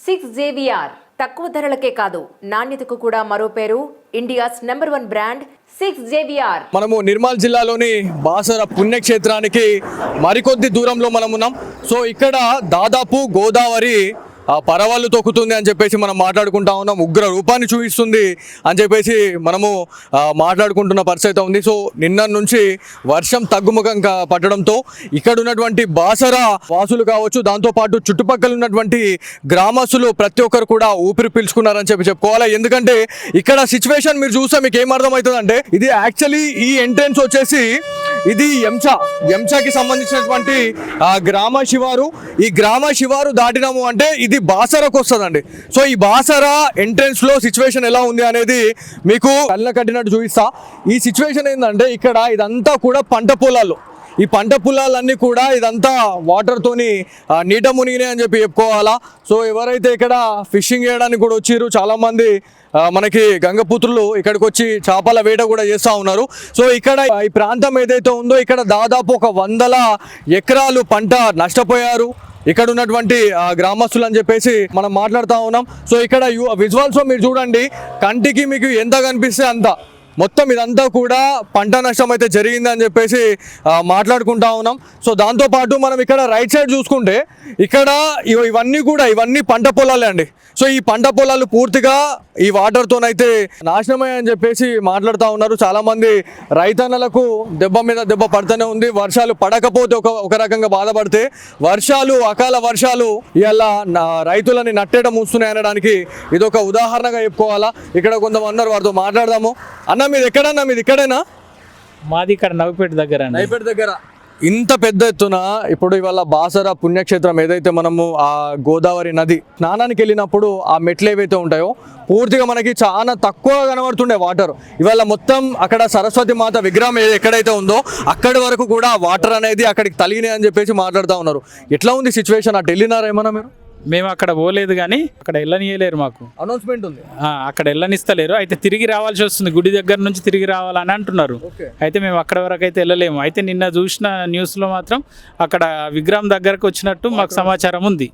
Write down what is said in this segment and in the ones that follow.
Six JVR తక్కువ ధరలకే కాదు నాణ్యతకు కూడా మరో పేరు India's number 1 brand six JVR. మనము నిర్మల్ జిల్లాలోని బాసర పుణ్యక్షేత్రానికి మరికొద్ది దూరంలో మనం ఉన్నాం. సో ఇక్కడ దాదాపు గోదావరి పరవళ్ళు తొక్కుతుంది అని చెప్పేసి మనం మాట్లాడుకుంటా ఉన్నాం. ఉగ్ర రూపాన్ని చూపిస్తుంది అని చెప్పేసి మనము మాట్లాడుకుంటున్న పరిస్థితి ఉంది. సో నిన్న నుంచి వర్షం తగ్గుముఖం పట్టడంతో ఇక్కడ ఉన్నటువంటి బాసర వాసులు కావచ్చు, దాంతోపాటు చుట్టుపక్కల ఉన్నటువంటి గ్రామస్తులు ప్రతి ఒక్కరు కూడా ఊపిరి పీల్చుకున్నారని చెప్పుకోవాలి. ఎందుకంటే ఇక్కడ సిచ్యువేషన్ మీరు చూస్తే మీకు ఏం అర్థమవుతుందంటే, ఇది యాక్చువల్లీ ఈ ఎంట్రెన్స్ వచ్చేసి ఇది ఎంచాకి సంబంధించినటువంటి గ్రామ శివారు. ఈ గ్రామ శివారు దాటినాము అంటే ఇది బాసరకు వస్తుందండి. సో ఈ బాసర ఎంట్రెన్స్ లో సిచ్యువేషన్ ఎలా ఉంది అనేది మీకు కళ్ళ కట్టినట్టు చూపిస్తా. ఈ సిచ్యువేషన్ ఏంటంటే, ఇక్కడ ఇదంతా కూడా పంట పొలాలు. ఈ పంట పొలాలన్నీ కూడా ఇదంతా వాటర్ తోని నీట మునిగినాయి అని చెప్పి చెప్పుకోవాలా. సో ఎవరైతే ఇక్కడ ఫిషింగ్ చేయడానికి కూడా వచ్చారు, చాలా మంది మనకి గంగపుత్రులు ఇక్కడికి వచ్చి చేపల వేట కూడా చేస్తూ ఉన్నారు. సో ఇక్కడ ఈ ప్రాంతం ఏదైతే ఉందో ఇక్కడ దాదాపు 100 ఎకరాలు పంట నష్టపోయారు ఇక్కడ ఉన్నటువంటి గ్రామస్తులు అని చెప్పేసి మనం మాట్లాడుతూ ఉన్నాం. సో ఇక్కడ విజువల్స్ మీరు చూడండి, కంటికి మీకు ఎంత కనిపిస్తే అంత మొత్తం ఇదంతా కూడా పంట నష్టం అయితే జరిగిందని చెప్పేసి మాట్లాడుకుంటా ఉన్నాం. సో దాంతోపాటు మనం ఇక్కడ రైట్ సైడ్ చూసుకుంటే ఇక్కడ ఇవన్నీ పంట పొలాలే అండి. సో ఈ పంట పొలాలు పూర్తిగా ఈ వాటర్తోనైతే నాశనమయ్యని చెప్పేసి మాట్లాడుతూ ఉన్నారు. చాలామంది రైతన్నలకు దెబ్బ మీద దెబ్బ పడుతూనే ఉంది. వర్షాలు పడకపోతే ఒక రకంగా బాధపడితే, అకాల వర్షాలు ఇలా రైతులని నట్టేట మూస్తున్నాయి అనడానికి ఇదొక ఉదాహరణగా చెప్పుకోవాలా. ఇక్కడ కొంతమంది ఉన్నారు, వారితో మాట్లాడదాము. అన్న మీది ఎక్కడన్నా? మీది ఇక్కడేనా? మాది ఇక్కడ నవిపేట దగ్గర. ఇంత పెద్ద ఎత్తున ఇప్పుడు ఇవాళ బాసర పుణ్యక్షేత్రం ఏదైతే మనము ఆ గోదావరి నది స్నానానికి వెళ్ళినప్పుడు ఆ మెట్లు ఏవైతే ఉంటాయో పూర్తిగా మనకి చాలా తక్కువ కనబడుతుండే వాటర్. ఇవాళ మొత్తం అక్కడ సరస్వతి మాత విగ్రహం ఎక్కడైతే ఉందో అక్కడి వరకు కూడా వాటర్ అనేది అక్కడికి తలిగినాయి అని చెప్పేసి మాట్లాడుతూ ఉన్నారు. ఎట్లా ఉంది సిచ్యువేషన్? అటు వెళ్ళినారా ఏమన్నా మీరు? మేము అక్కడ పోలేదు, కానీ అక్కడ వెళ్ళనియలేరు. మాకు అనౌన్స్మెంట్ ఉంది, అక్కడ వెళ్ళనిస్తలేరు. అయితే తిరిగి రావాల్సి వస్తుంది, గుడి దగ్గర నుంచి తిరిగి రావాలని అంటున్నారు. అయితే మేము అక్కడ వరకు అయితే వెళ్ళలేము. అయితే నిన్న చూసిన న్యూస్లో మాత్రం అక్కడ విగ్రహం దగ్గరకు వచ్చినట్టు మాకు సమాచారం ఉంది.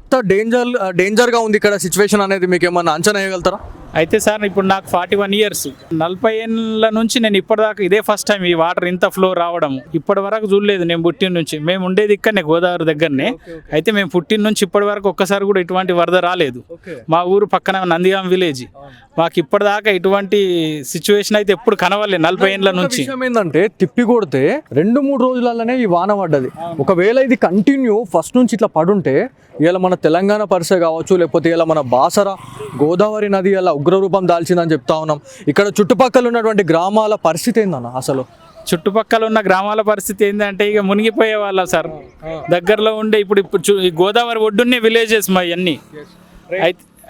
డేంజర్గా ఉంది ఇక్కడ సిచ్యువేషన్ అనేది మీకు ఏమన్నా అంచనా వేయగలుగుతారా? అయితే సార్, ఇప్పుడు నాకు 41 ఇయర్స్, 40 ఏళ్ళ నుంచి నేను ఇప్పటిదాకా ఇదే ఫస్ట్ టైం ఈ వాటర్ ఇంత ఫ్లో రావడం. ఇప్పటి వరకు చూడలేదు నేను పుట్టిన నుంచి. మేము ఉండేది ఇక్కడనే గోదావరి దగ్గరనే. అయితే మేము పుట్టిన నుంచి ఇప్పటి వరకు ఒక్కసారి కూడా ఇటువంటి వరద రాలేదు. మా ఊరు పక్కన నందిగాం విలేజ్. మాకు ఇప్పటిదాకా ఇటువంటి సిచ్యువేషన్ అయితే ఎప్పుడు కనవలేదు 40 ఏళ్ళ నుంచి. ఏంటంటే తిప్పి కొడితే 2-3 రోజులలోనే ఈ వాన పడ్డది. ఒకవేళ ఇది కంటిన్యూ ఫస్ట్ నుంచి ఇట్లా పడుంటే ఇలా మన తెలంగాణ పరిస్థితి కావచ్చు, లేకపోతే ఇలా మన బాసర గోదావరి నది ఇలా ఉగ్రరూపం దాల్చిందని చెప్తా ఉన్నాం. ఇక్కడ చుట్టుపక్కల ఉన్నటువంటి గ్రామాల పరిస్థితి ఏందన్న అసలు? చుట్టుపక్కల ఉన్న గ్రామాల పరిస్థితి ఏంటంటే ఇక మునిగిపోయే వాళ్ళ సార్. దగ్గరలో ఉండే ఇప్పుడు ఈ గోదావరి ఒడ్డున్నే విలేజెస్ మా అన్నీ.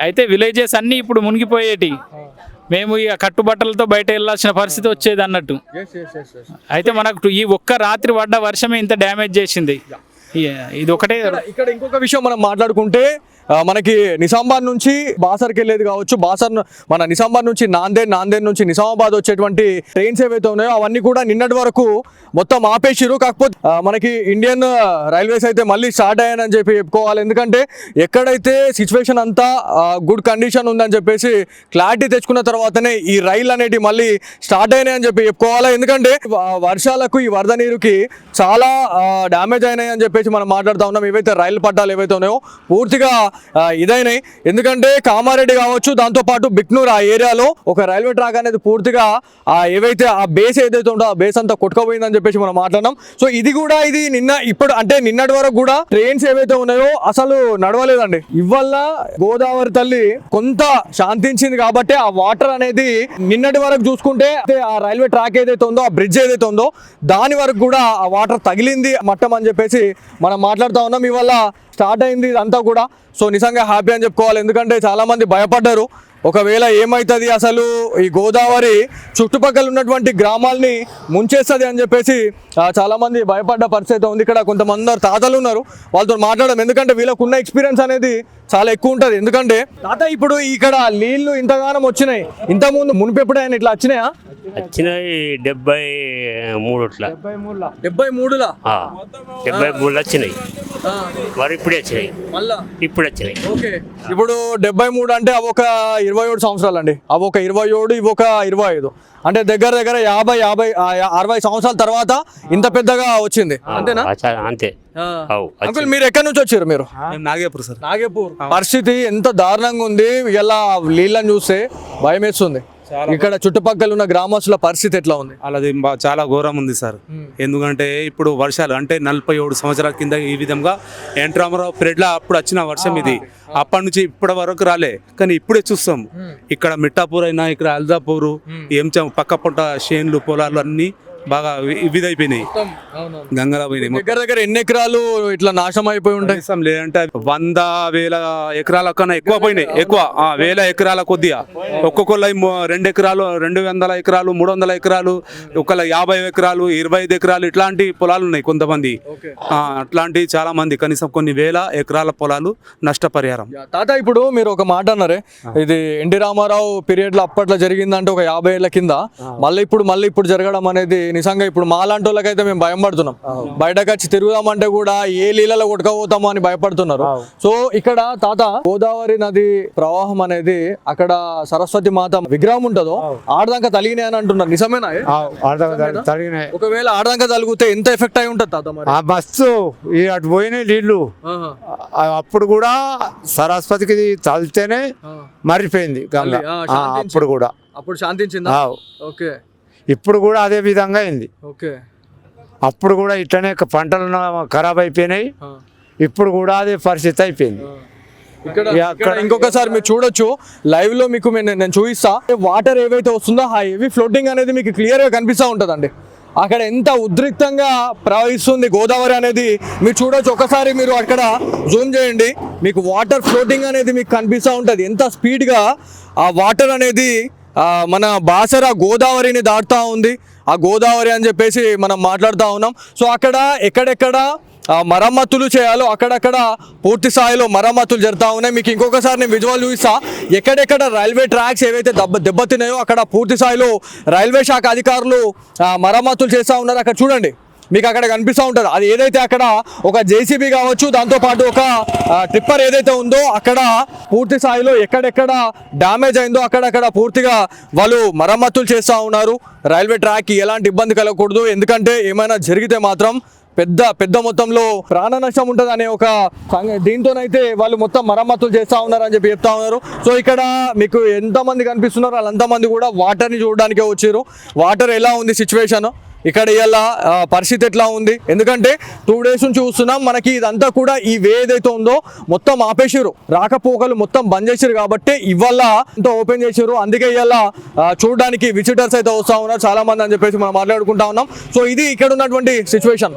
అయితే విలేజెస్ అన్నీ ఇప్పుడు మునిగిపోయేటి. మేము ఇక కట్టుబట్టలతో బయట వెళ్ళాల్సిన పరిస్థితి వచ్చేది అన్నట్టు. అయితే మనకు ఈ ఒక్క రాత్రి పడ్డ వర్షమే ఇంత డ్యామేజ్ చేసింది. ఇది ఒకటే. ఇక్కడ ఇంకొక విషయం మనం మాట్లాడుకుంటే, మనకి నిజామాబాద్ నుంచి బాసర్కి వెళ్ళేది కావచ్చు, మన నిజామాబాద్ నుంచి నాందేడ్ నుంచి నిజామాబాద్ వచ్చేటువంటి ట్రైన్స్ ఏవైతే ఉన్నాయో అవన్నీ కూడా నిన్నటి వరకు మొత్తం ఆపేసిరు. కాకపోతే మనకి ఇండియన్ రైల్వేస్ అయితే మళ్ళీ స్టార్ట్ అయ్యానని చెప్పి చెప్పుకోవాలి. ఎందుకంటే ఎక్కడైతే సిచ్యువేషన్ అంతా గుడ్ కండిషన్ ఉందని చెప్పేసి క్లారిటీ తెచ్చుకున్న తర్వాతనే ఈ రైలు అనేవి మళ్ళీ స్టార్ట్ అయినాయి అని చెప్పి చెప్పుకోవాలి. ఎందుకంటే వర్షాలకు ఈ వరద నీరుకి చాలా డ్యామేజ్ అయినాయి అని చెప్పేసి మనం మాట్లాడుతూ ఉన్నాం. ఏవైతే రైలు పట్టాలు ఏవైతే ఉన్నాయో పూర్తిగా ఇదైనాయి. ఎందుకంటే కామారెడ్డి కావచ్చు, దాంతోపాటు బిక్నూర్ ఆ ఏరియాలో ఒక రైల్వే ట్రాక్ అనేది పూర్తిగా ఏవైతే ఆ బేస్ ఏదైతే ఉందో ఆ బేస్ అంతా కొట్టుకోపోయిందని చెప్పేసి మనం మాట్లాడినాం. సో ఇది నిన్నటి వరకు కూడా ట్రైన్స్ ఏవైతే ఉన్నాయో అసలు నడవలేదండి. ఇవల్ల గోదావరి తల్లి కొంత శాంతించింది కాబట్టి ఆ వాటర్ అనేది నిన్నటి వరకు చూసుకుంటే ఆ రైల్వే ట్రాక్ ఏదైతే ఉందో, ఆ బ్రిడ్జ్ ఏదైతే ఉందో దాని వరకు కూడా ఆ వాటర్ తగిలింది మట్టం అని చెప్పేసి మనం మాట్లాడుతూ ఉన్నాం. ఇవల్ల స్టార్ట్ అయింది ఇదంతా కూడా. సో నిజంగా హ్యాపీ అని చెప్పుకోవాలి. ఎందుకంటే చాలామంది భయపడ్డారు, ఒకవేళ ఏమవుతుంది అసలు ఈ గోదావరి చుట్టుపక్కల ఉన్నటువంటి గ్రామాల్ని ముంచేస్తుంది అని చెప్పేసి చాలామంది భయపడ్డ పరిస్థితి ఉంది. ఇక్కడ కొంతమంది తాతలు ఉన్నారు, వాళ్ళతో మాట్లాడడం. ఎందుకంటే వీళ్ళకున్న ఎక్స్పీరియన్స్ అనేది చాలా ఎక్కువ ఉంటుంది. ఎందుకంటే తాత ఇప్పుడు ఇక్కడ నీళ్లు ఇంతగానం వచ్చినాయి, ఇంతకుముందు మునిపెప్పుడు ఆయన ఇట్లా వచ్చినాయా? వచ్చినాయి 73 73లా 73 వచ్చినాయి. మరి ఇప్పుడే వచ్చినాయి, మళ్ళా ఇప్పుడు వచ్చినాయి. ఓకే. ఇప్పుడు 73 అంటే అవి ఒక 27 సంవత్సరాలు అండి. అవి ఒక 27, ఇవి ఒక 25. అంటే దగ్గర దగ్గర 50, 60 సంవత్సరాల తర్వాత ఇంత పెద్దగా వచ్చింది, అంతేనా? అంతే. అవు, అంకుల్ మీరు ఎక్కడి నుంచి వచ్చారు? మీరు నాగేపూర్ సార్. నాగేపూర్. పరిస్థితి ఎంత దారుణంగా ఉంది, ఇలా నీళ్ళని చూస్తే భయం వేస్తుంది. ఇక్కడ చుట్టుపక్కల ఉన్న గ్రామస్తుల పరిస్థితి ఎట్లా ఉంది? అలాది చాలా ఘోరం ఉంది సార్. ఎందుకంటే ఇప్పుడు వర్షాలు అంటే 47 సంవత్సరాల కింద ఈ విధంగా ఎన్ రామారావు పీరియడ్లో అప్పుడు వచ్చిన వర్షం ఇది. అప్పటి నుంచి ఇప్పటి వరకు రాలే, కానీ ఇప్పుడే చూస్తాం. ఇక్కడ మిఠాపూర్ అయినా ఇక్కడ అల్దాపూర్ ఏం పక్క పొంట చేన్లు పొలాలు అన్ని బాగా ఇదైపోయినాయి, గంగలా పోయినాయి. దగ్గర దగ్గర ఎన్ని ఎకరాలు ఇట్లా నాశనం అయిపోయి ఉంటాయి? లేదంటే 100,000 ఎకరాల కన్నా ఎక్కువ పోయినాయి. ఎక్కువ 1000 ఎకరాల కొద్దిగా ఒక్కొక్కరు 2 ఎకరాలు, 200 ఎకరాలు, 300 ఎకరాలు, ఒకళ్ళ 50 ఎకరాలు, 25 ఎకరాలు ఇట్లాంటి పొలాలు ఉన్నాయి కొంతమంది. అట్లాంటి చాలా మంది కనీసం కొన్ని వేల ఎకరాల పొలాలు నష్టపరిహారం. తాత ఇప్పుడు మీరు ఒక మాట అన్నారే, ఇది ఎన్టీ రామారావు పీరియడ్ లో అప్పట్లో జరిగిందంటే ఒక 50 ఏళ్ల కింద, మళ్ళీ ఇప్పుడు జరగడం అనేది నిజంగా ఇప్పుడు మాలాంటి వాళ్ళకైతే మేము భయం పడుతున్నాం. బయటకు వచ్చి తిరుగుదామంటే కూడా ఏ నీళ్ళలో కొట్టుకపోతామో అని భయపడుతున్నారు. సో ఇక్కడ తాత గోదావరి నది ప్రవాహం అనేది అక్కడ సరస్వతి మాత విగ్రహం ఉంటుందో ఆడదాకా తలిగినాయి అని అంటున్నారు, నిజమేనా? ఒకవేళ ఆడదాకా తలిగితే ఎంత ఎఫెక్ట్ అయి ఉంటుంది తాత? మరి మస్తు అటు పోయినాయి నీళ్లు. అప్పుడు కూడా సరస్వతికి తలితేనే మరిపోయింది గంగ. అప్పుడు కూడా అప్పుడు శాంతించిందా? ఓకే. ఇప్పుడు కూడా అదే విధంగా అయింది. ఓకే. అప్పుడు కూడా ఇట్లనే పంటలు ఖరాబ్ అయిపోయినాయి, ఇప్పుడు కూడా అదే పరిస్థితి అయిపోయింది. ఇక్కడ ఇంకొకసారి మీరు చూడొచ్చు లైవ్ లో, మీకు నేను చూపిస్తా. వాటర్ ఏవైతే వస్తుందో ఆ హెవీ ఫ్లోటింగ్ అనేది మీకు క్లియర్ గా కనిపిస్తూ ఉంటుందండి. అక్కడ ఎంత ఉద్రిక్తంగా ప్రవహిస్తుంది గోదావరి అనేది మీరు చూడొచ్చు. ఒకసారి మీరు అక్కడ జూమ్ చేయండి, మీకు వాటర్ ఫ్లోటింగ్ అనేది మీకు కనిపిస్తూ ఉంటుంది. ఎంత స్పీడ్గా ఆ వాటర్ అనేది మన బాసర గోదావరిని దాటుతూ ఉంది. ఆ గోదావరి అని చెప్పేసి మనం మాట్లాడుతూ ఉన్నాం. సో అక్కడ ఎక్కడెక్కడ మరమ్మతులు చేయాలో అక్కడక్కడ పూర్తి స్థాయిలో మరమ్మతులు జరుగుతూ ఉన్నాయి. మీకు ఇంకొకసారి నేను విజువల్ చూపిస్తా. ఎక్కడెక్కడ రైల్వే ట్రాక్స్ ఏవైతే దెబ్బతిన్నాయో అక్కడ పూర్తి స్థాయిలో రైల్వే శాఖ అధికారులు మరమ్మతులు చేస్తూ ఉన్నారు. అక్కడ చూడండి, మీకు అక్కడ కనిపిస్తూ ఉంటుంది. అది ఏదైతే అక్కడ ఒక జేసీబీ కావచ్చు, దాంతోపాటు ఒక ట్రిప్పర్ ఏదైతే ఉందో అక్కడ పూర్తి స్థాయిలో ఎక్కడెక్కడ డ్యామేజ్ అయిందో అక్కడక్కడ పూర్తిగా వాళ్ళు మరమ్మతులు చేస్తూ ఉన్నారు. రైల్వే ట్రాక్కి ఎలాంటి ఇబ్బంది కలగకూడదు, ఎందుకంటే ఏమైనా జరిగితే మాత్రం పెద్ద మొత్తంలో ప్రాణ నష్టం ఉంటుంది అనే ఒక దీంతోనైతే వాళ్ళు మొత్తం మరమ్మతులు చేస్తూ ఉన్నారు అని చెప్పి చెప్తా ఉన్నారు. సో ఇక్కడ మీకు ఎంతమంది కనిపిస్తున్నారు వాళ్ళంతమంది కూడా వాటర్ని చూడడానికే వచ్చారు. వాటర్ ఎలా ఉంది సిచ్యువేషన్, ఇక్కడ ఇలా పరిస్థితి ఎట్లా ఉంది, ఎందుకంటే 2 days నుంచి చూస్తున్నాం. మనకి ఇదంతా కూడా ఈ వే ఏదైతే ఉందో మొత్తం ఆపేసారు, రాకపోకలు మొత్తం బంద్ చేశారు. కాబట్టి ఇవాళ ఎంతో ఓపెన్ చేశారు. అందుకే ఇవాళ చూడడానికి విజిటర్స్ అయితే వస్తూ ఉన్నారు చాలా మంది అని చెప్పేసి మనం మాట్లాడుకుంటా ఉన్నాం. సో ఇది ఇక్కడ ఉన్నటువంటి సిచ్యువేషన్.